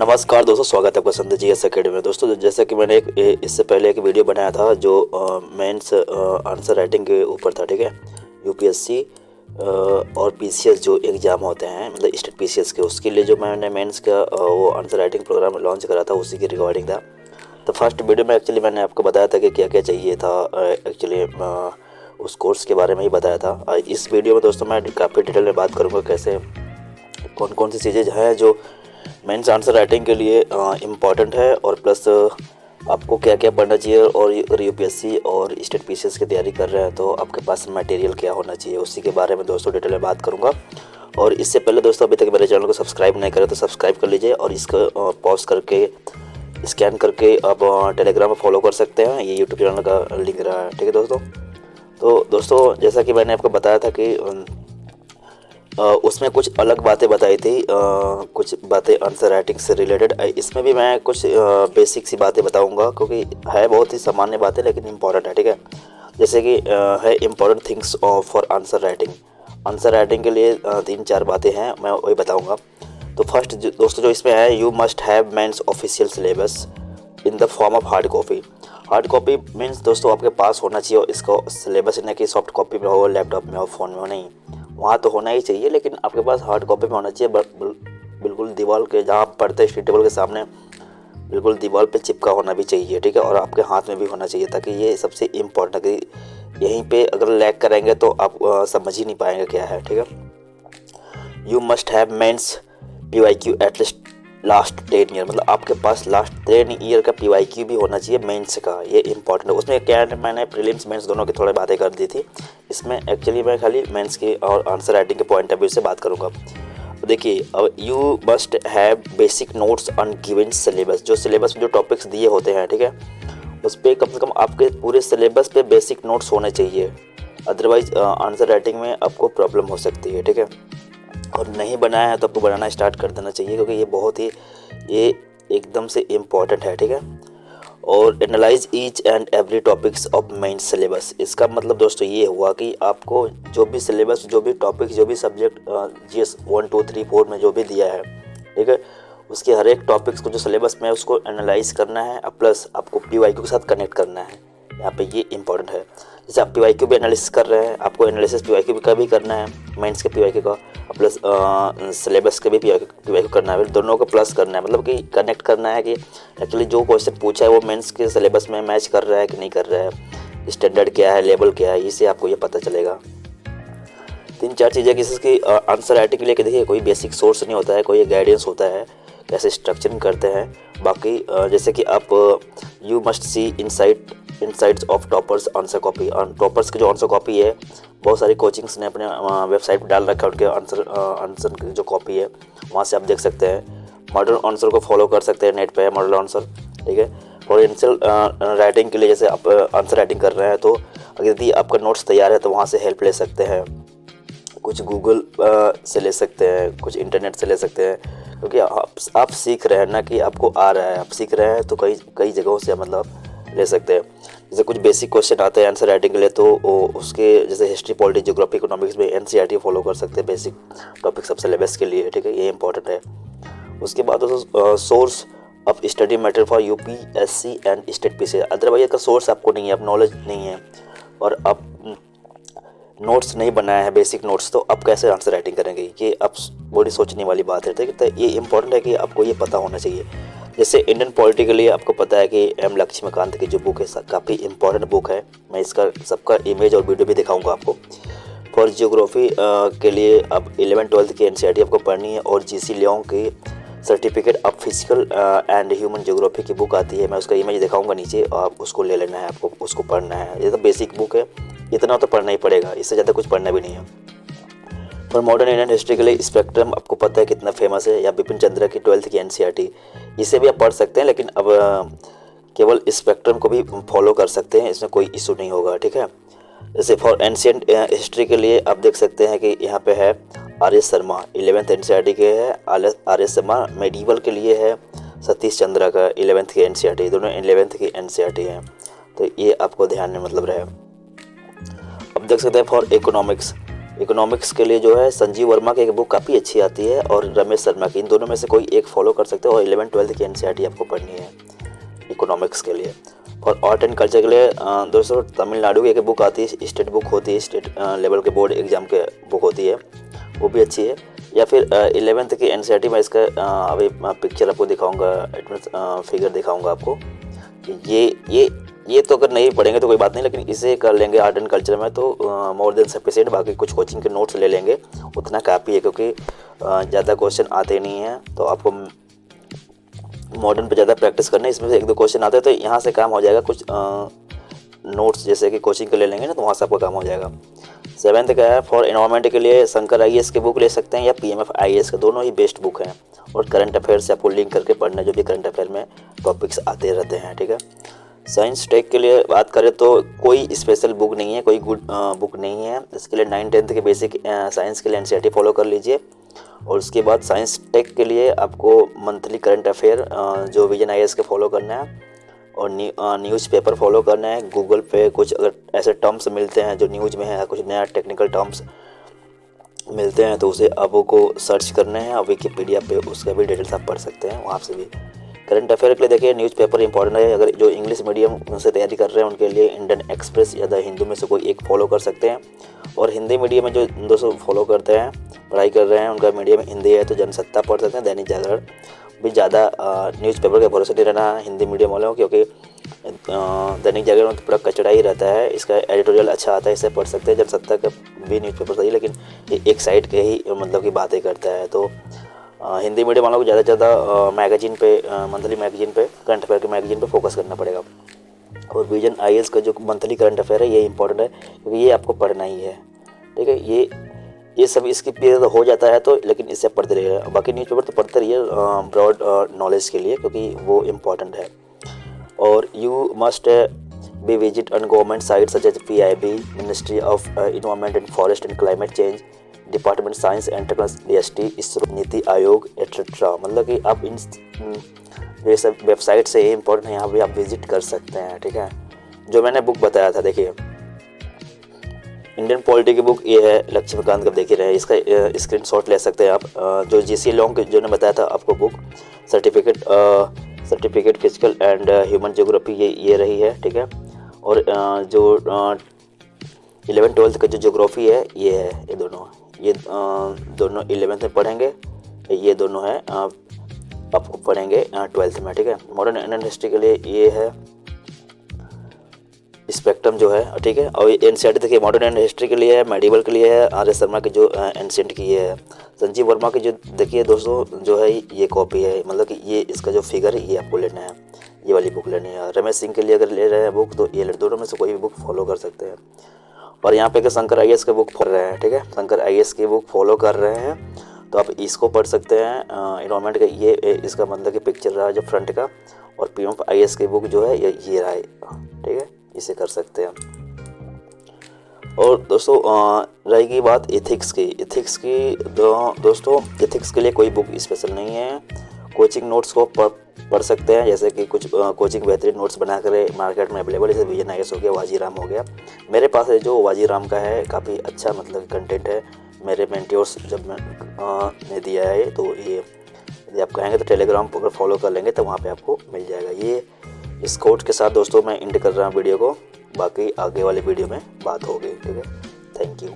नमस्कार दोस्तों, स्वागत है आपका संजय जीएस अकेडमी में। दोस्तों, जैसा कि मैंने इससे पहले एक वीडियो बनाया था जो मेंस आंसर राइटिंग के ऊपर था, ठीक है। यूपीएससी और पीसीएस जो एग्ज़ाम होते हैं, मतलब स्टेट पीसीएस के, उसके लिए जो मैंने मेंस का वो आंसर राइटिंग प्रोग्राम लॉन्च करा था, उसी की रिकॉर्डिंग था। तो फर्स्ट वीडियो में एक्चुअली मैंने आपको बताया था कि क्या क्या चाहिए था, एक्चुअली उस कोर्स के बारे में ही बताया था। इस वीडियो में दोस्तों मैं काफ़ी डिटेल में बात करूँगा कैसे कौन कौन सी चीज़ें हैं जो मेंस आंसर राइटिंग के लिए इम्पॉर्टेंट है, और प्लस आपको क्या क्या पढ़ना चाहिए, और यूपीएससी और स्टेट पीसीएस की तैयारी कर रहे हैं तो आपके पास मटेरियल क्या होना चाहिए, उसी के बारे में दोस्तों डिटेल में बात करूंगा। और इससे पहले दोस्तों, अभी तक मेरे चैनल को सब्सक्राइब नहीं करें तो सब्सक्राइब कर लीजिए, और इसको पॉज करके स्कैन करके आप टेलीग्राम में फॉलो कर सकते हैं। ये यूट्यूब चैनल का लिंक रहा है, ठीक है दोस्तों। तो दोस्तों, जैसा कि मैंने आपको बताया था कि उसमें कुछ अलग बातें बताई थी, कुछ बातें आंसर राइटिंग से रिलेटेड। इसमें भी मैं कुछ बेसिक सी बातें बताऊंगा, क्योंकि है बहुत ही सामान्य बातें लेकिन इम्पॉर्टेंट है, ठीक है। जैसे कि है important things for answer writing. Answer writing के लिए 3-4 बातें हैं, मैं वही बताऊंगा। तो फर्स्ट दोस्तों जो इसमें है, you must have mains official syllabus in the form of hard copy. Hard copy means दोस्तों आपके पास होना चाहिए, इसको सिलेबस न कि सॉफ्ट कॉपी में हो, लैपटॉप में हो, फ़ोन में हो, नहीं, वहाँ तो होना ही चाहिए, लेकिन आपके पास हार्ड कॉपी में होना चाहिए। बिल्कुल दीवार के, जहाँ आप पढ़ते हैं स्टडी टेबल के सामने, बिल्कुल दीवार पे चिपका होना भी चाहिए, ठीक है। और आपके हाथ में भी होना चाहिए, ताकि ये सबसे इम्पोर्टेंट है कि यहीं पे अगर लैग करेंगे तो आप समझ ही नहीं पाएंगे क्या है, ठीक है। You must have mains PYQ at least last 10 year, मतलब आपके पास लास्ट 10 ईयर का पीवाईक्यू भी होना चाहिए मेंस का, ये इंपॉर्टेंट है। उसमें क्या है, मैंने प्रीलिम्स मेंस दोनों की थोड़ी बातें कर दी थी, इसमें एक्चुअली मैं खाली मेंस की और आंसर राइटिंग के पॉइंट ऑफ व्यू से बात करूंगा। देखिए, अब you must have basic notes on given syllabus. जो सिलेबस में जो टॉपिक्स दिए होते हैं, ठीक है, उस पर कम से कम आपके पूरे सिलेबस पे बेसिक नोट्स होने चाहिए, अदरवाइज आंसर राइटिंग में आपको प्रॉब्लम हो सकती है, ठीक है। और नहीं बनाया है तो आपको बनाना स्टार्ट कर देना चाहिए, क्योंकि ये एकदम से इम्पॉर्टेंट है, ठीक है। और analyse each and every topics of main syllabus. इसका मतलब दोस्तों ये हुआ कि आपको जो भी सिलेबस, जो भी टॉपिक्स, जो भी सब्जेक्ट जीएस 1 2 3 4 में जो भी दिया है, ठीक है, उसके हर एक टॉपिक्स को जो सिलेबस में है उसको एनालाइज करना है, प्लस आपको पीवाईक्यू के साथ कनेक्ट करना है। यहाँ पे ये इंपॉर्टेंट है। जैसे आप पीवाईक्यू भी एनालिसिस कर रहे हैं, आपको एनालिसिस पीवाईक्यू का भी करना है, मेंस के पीवाईक्यू का, प्लस सिलेबस के भी पीवाईक्यू करना है, दोनों को प्लस करना है, मतलब कि कनेक्ट करना है कि एक्चुअली जो क्वेश्चन पूछा है वो मेंस के सिलेबस में मैच कर रहा है कि नहीं कर रहा है, स्टैंडर्ड क्या है, लेवल क्या है, इससे आपको ये पता चलेगा। 3-4 चीज़ें कि इसकी आंसर राइटिंग के लिए कि देखिए, कोई बेसिक सोर्स नहीं होता है, कोई गाइडेंस होता है कैसे स्ट्रक्चरिंग करते हैं। बाकी जैसे कि आप you must see insights of toppers answer copy. Toppers की जो आंसर कॉपी है, बहुत सारी कोचिंग्स ने अपने वेबसाइट पर डाल रखा है, उनके आंसर की जो कॉपी है वहाँ से आप देख सकते हैं। मॉडल आंसर को फॉलो कर सकते हैं, नेट पे है मॉडल आंसर, ठीक है। फॉर आंसर राइटिंग के लिए जैसे आप आंसर राइटिंग कर रहे हैं तो अगर यदि आपका नोट्स तैयार है तो वहाँ से हेल्प ले सकते हैं, कुछ गूगल से ले सकते हैं, कुछ इंटरनेट से ले सकते हैं, क्योंकि आप सीख रहे हैं ना कि आपको आ रहा है, आप सीख रहे हैं तो कई जगहों से मतलब ले सकते हैं। जैसे कुछ बेसिक क्वेश्चन आते हैं आंसर राइटिंग के लिए, तो उसके जैसे हिस्ट्री, पॉलिटी, ज्योग्राफी, इकोनॉमिक्स में एनसीईआरटी फॉलो कर सकते हैं बेसिक टॉपिक सब सिलेबस के लिए, ठीक है, ये इंपॉर्टेंट है। उसके बाद source of study material for UPSC and state PCS. Otherwise का सोर्स आपको नहीं है, आप नॉलेज नहीं है, और आप नोट्स नहीं बनाया है बेसिक नोट्स, तो आप कैसे आंसर राइटिंग करेंगे, ये आप बड़ी सोचने वाली बात है, ठीक है। तो ये इंपॉर्टेंट है कि आपको ये पता होना चाहिए। जैसे इंडियन पॉलिटी के लिए आपको पता है कि एम लक्ष्मीकांत की जो बुक है काफ़ी इंपॉर्टेंट बुक है, मैं इसका सबका इमेज और वीडियो भी दिखाऊंगा आपको। फॉर जियोग्राफी के लिए आप 11-12 की एनसीईआरटी आपको पढ़नी है, और जीसी लियोंग की certificate of physical and human geography की बुक आती है, मैं उसका इमेज दिखाऊंगा नीचे, आप उसको ले लेना है, आपको उसको पढ़ना है। ये तो बेसिक बुक है, इतना तो पढ़ना ही पड़ेगा, इससे ज़्यादा कुछ पढ़ना भी नहीं है। और मॉडर्न इंडियन हिस्ट्री के लिए स्पेक्ट्रम आपको पता है कितना फेमस है, या बिपिन चंद्र की 12th की एनसीईआरटी, इसे भी आप पढ़ सकते हैं, लेकिन अब केवल स्पेक्ट्रम को भी फॉलो कर सकते हैं, इसमें कोई इशू नहीं होगा, ठीक है। जैसे फॉर एंशियंट हिस्ट्री के लिए आप देख सकते हैं कि यहाँ पे है R S Sharma, 11th NCERT के है आर एस शर्मा। मेडिवल के लिए है सतीश चंद्रा का 11th की एनसीईआरटी, दोनों 11th की एनसीईआरटी हैं, तो ये आपको ध्यान में मतलब रहे। अब देख सकते हैं फॉर इकोनॉमिक्स इकोनॉमिक्स के लिए जो है संजीव वर्मा की एक बुक काफ़ी अच्छी आती है और रमेश शर्मा की, इन दोनों में से कोई एक फॉलो कर सकते हो। और 11-12 की एनसीईआरटी आपको पढ़नी है इकोनॉमिक्स के लिए। और आर्ट एंड कल्चर के लिए दोस्तों तमिलनाडु की एक बुक आती है, स्टेट बुक होती है, स्टेट लेवल के बोर्ड एग्जाम के बुक होती है, वो भी अच्छी है। या फिर 11th की एनसीईआरटी में इसका अभी पिक्चर आपको दिखाऊंगा, फिगर दिखाऊंगा आपको। ये तो अगर नहीं पढ़ेंगे तो कोई बात नहीं, लेकिन इसे कर लेंगे आर्ट एंड कल्चर में तो मोर देन सफिशिएंट। बाकी कुछ कोचिंग के नोट्स ले लेंगे, उतना काफ़ी है, क्योंकि ज़्यादा क्वेश्चन आते नहीं हैं। तो आपको मॉडर्न पे ज़्यादा प्रैक्टिस करना है, इसमें से 1-2 क्वेश्चन आते हैं तो यहाँ से काम हो जाएगा। कुछ नोट्स जैसे कि कोचिंग के ले लेंगे ना, तो वहाँ से आपका काम हो जाएगा। 7th का है फॉर एनवायरमेंट के लिए शंकर आईएएस की बुक ले सकते हैं या पीएमएफ आईएएस का, दोनों ही बेस्ट बुक हैं। और करंट अफेयर से आपको लिंक करके पढ़ना, जो भी करंट अफेयर में टॉपिक्स आते रहते हैं, ठीक है। साइंस टेक के लिए बात करें तो कोई स्पेशल बुक नहीं है, कोई गुड बुक नहीं है। इसके लिए 9-10 के बेसिक साइंस के लिए एनसीईआरटी फॉलो कर लीजिए। और उसके बाद साइंस टेक के लिए आपको मंथली करंट अफेयर जो विजन आईएएस के फॉलो करना है, और न्यूज़पेपर फॉलो करना है। गूगल पे कुछ अगर ऐसे टर्म्स मिलते हैं जो न्यूज़ में है, कुछ नया टेक्निकल टर्म्स मिलते हैं तो उसे आपको सर्च करना है, और विकिपीडिया पे उसका भी डिटेल्स आप पढ़ सकते हैं वहाँ से भी। करंट अफेयर के लिए देखिए न्यूज़पेपर इंपॉर्टेंट है। अगर जो इंग्लिश मीडियम से तैयारी कर रहे हैं उनके लिए इंडियन एक्सप्रेस या द हिंदू में से कोई एक फॉलो कर सकते हैं। और हिंदी मीडियम में जो दोस्तों फॉलो करते हैं, पढ़ाई कर रहे हैं, उनका मीडियम हिंदी है तो जनसत्ता पढ़ सकते हैं। दैनिक जागरण भी ज़्यादा न्यूज़पेपर के भरोसे नहीं रहना हिंदी मीडियम वालों, क्योंकि दैनिक जागरण में तो पूरा कचड़ा ही रहता है। इसका एडिटोरियल अच्छा आता है, इसे पढ़ सकते हैं। जनसत्ता का भी न्यूज़पेपर सही, लेकिन ये एक साइड के ही मतलब की बातें करता है। तो हिंदी मीडियम वालों को ज़्यादा से ज़्यादा मैगजीन पे, मंथली मैगजीन पे, करंट अफेयर के मैगजीन पे फोकस करना पड़ेगा। और विजन आईएएस का जो मंथली करंट अफेयर है ये इंपॉर्टेंट है, क्योंकि ये आपको पढ़ना ही है, ठीक है। ये सब इसकी पीरियड हो जाता है तो, लेकिन इससे पढ़ते रहिए। बाकी न्यूज़पेपर तो पढ़ते रहिए ब्रॉड नॉलेज के लिए, क्योंकि वो इम्पॉर्टेंट है। और you must be visit on government site such as PIB, ministry of environment and forest and climate change, department science and technology, DST, ISRO, NITI Aayog etcetera. मतलब कि आप इन ये सब वेबसाइट से ये इंपॉर्टेंट है, यहाँ भी आप विजिट कर सकते हैं, ठीक है। जो मैंने बुक बताया था, देखिए इंडियन पॉलिटी की बुक ये है, लक्ष्मीकांत का देख ही रहे हैं, इसका स्क्रीनशॉट ले सकते हैं आप। जो GC लॉन्ग जो ने बताया था आपको book, certificate physical and human geography, ये रही है, ठीक है। और जो 11-12 का जो ज्योग्राफी है ये है, ये दोनों 11th में पढ़ेंगे, ये दोनों है आपको पढ़ेंगे 12th में, ठीक है। मॉडर्न इंडियन हिस्ट्री के लिए ये है स्पेक्ट्रम जो है, ठीक है। और एनसीईआरटी देखिए मॉडर्न इंडियन हिस्ट्री के लिए है, मेडिवल के लिए है, RS शर्मा की जो एंशिएंट की ये है। संजीव वर्मा की जो देखिए दोस्तों जो है ये कॉपी है, मतलब कि ये इसका जो फिगर है ये आपको लेना है, ये वाली बुक लेनी है। रमेश सिंह के लिए अगर ले रहे हैं बुक तो ये दोनों में से कोई भी बुक फॉलो कर सकते हैं। और यहाँ पे शंकर आईएएस की बुक पढ़ रहे हैं, ठीक है, शंकर आईएएस की बुक फॉलो कर रहे हैं तो आप इसको पढ़ सकते हैं। इन्वायरमेंट का ये इसका मतलब कि पिक्चर रहा है जो फ्रंट का। और PMF IAS की बुक जो है ये रहा है, ठीक है, इसे कर सकते हैं। और दोस्तों रहेगी बात एथिक्स की दोस्तों एथिक्स के लिए कोई बुक स्पेशल नहीं है। कोचिंग नोट्स को पढ़ सकते हैं, जैसे कि कुछ कोचिंग बेहतरीन नोट्स बना कर मार्केट में अवेलेबल, जैसे विजन आईएएस हो गया, वाजीराम हो गया। मेरे पास है जो वाजीराम का है, काफ़ी अच्छा मतलब कंटेंट है। मेरे मेंटोर्स जब ने दिया है तो ये यदि आप कहेंगे तो टेलीग्राम पर फॉलो कर लेंगे तो वहाँ पे आपको मिल जाएगा। ये इस कोट के साथ दोस्तों मैं एंड कर रहा हूँ वीडियो को, बाकी आगे वाले वीडियो में बात होगी, ठीक है। Thank you.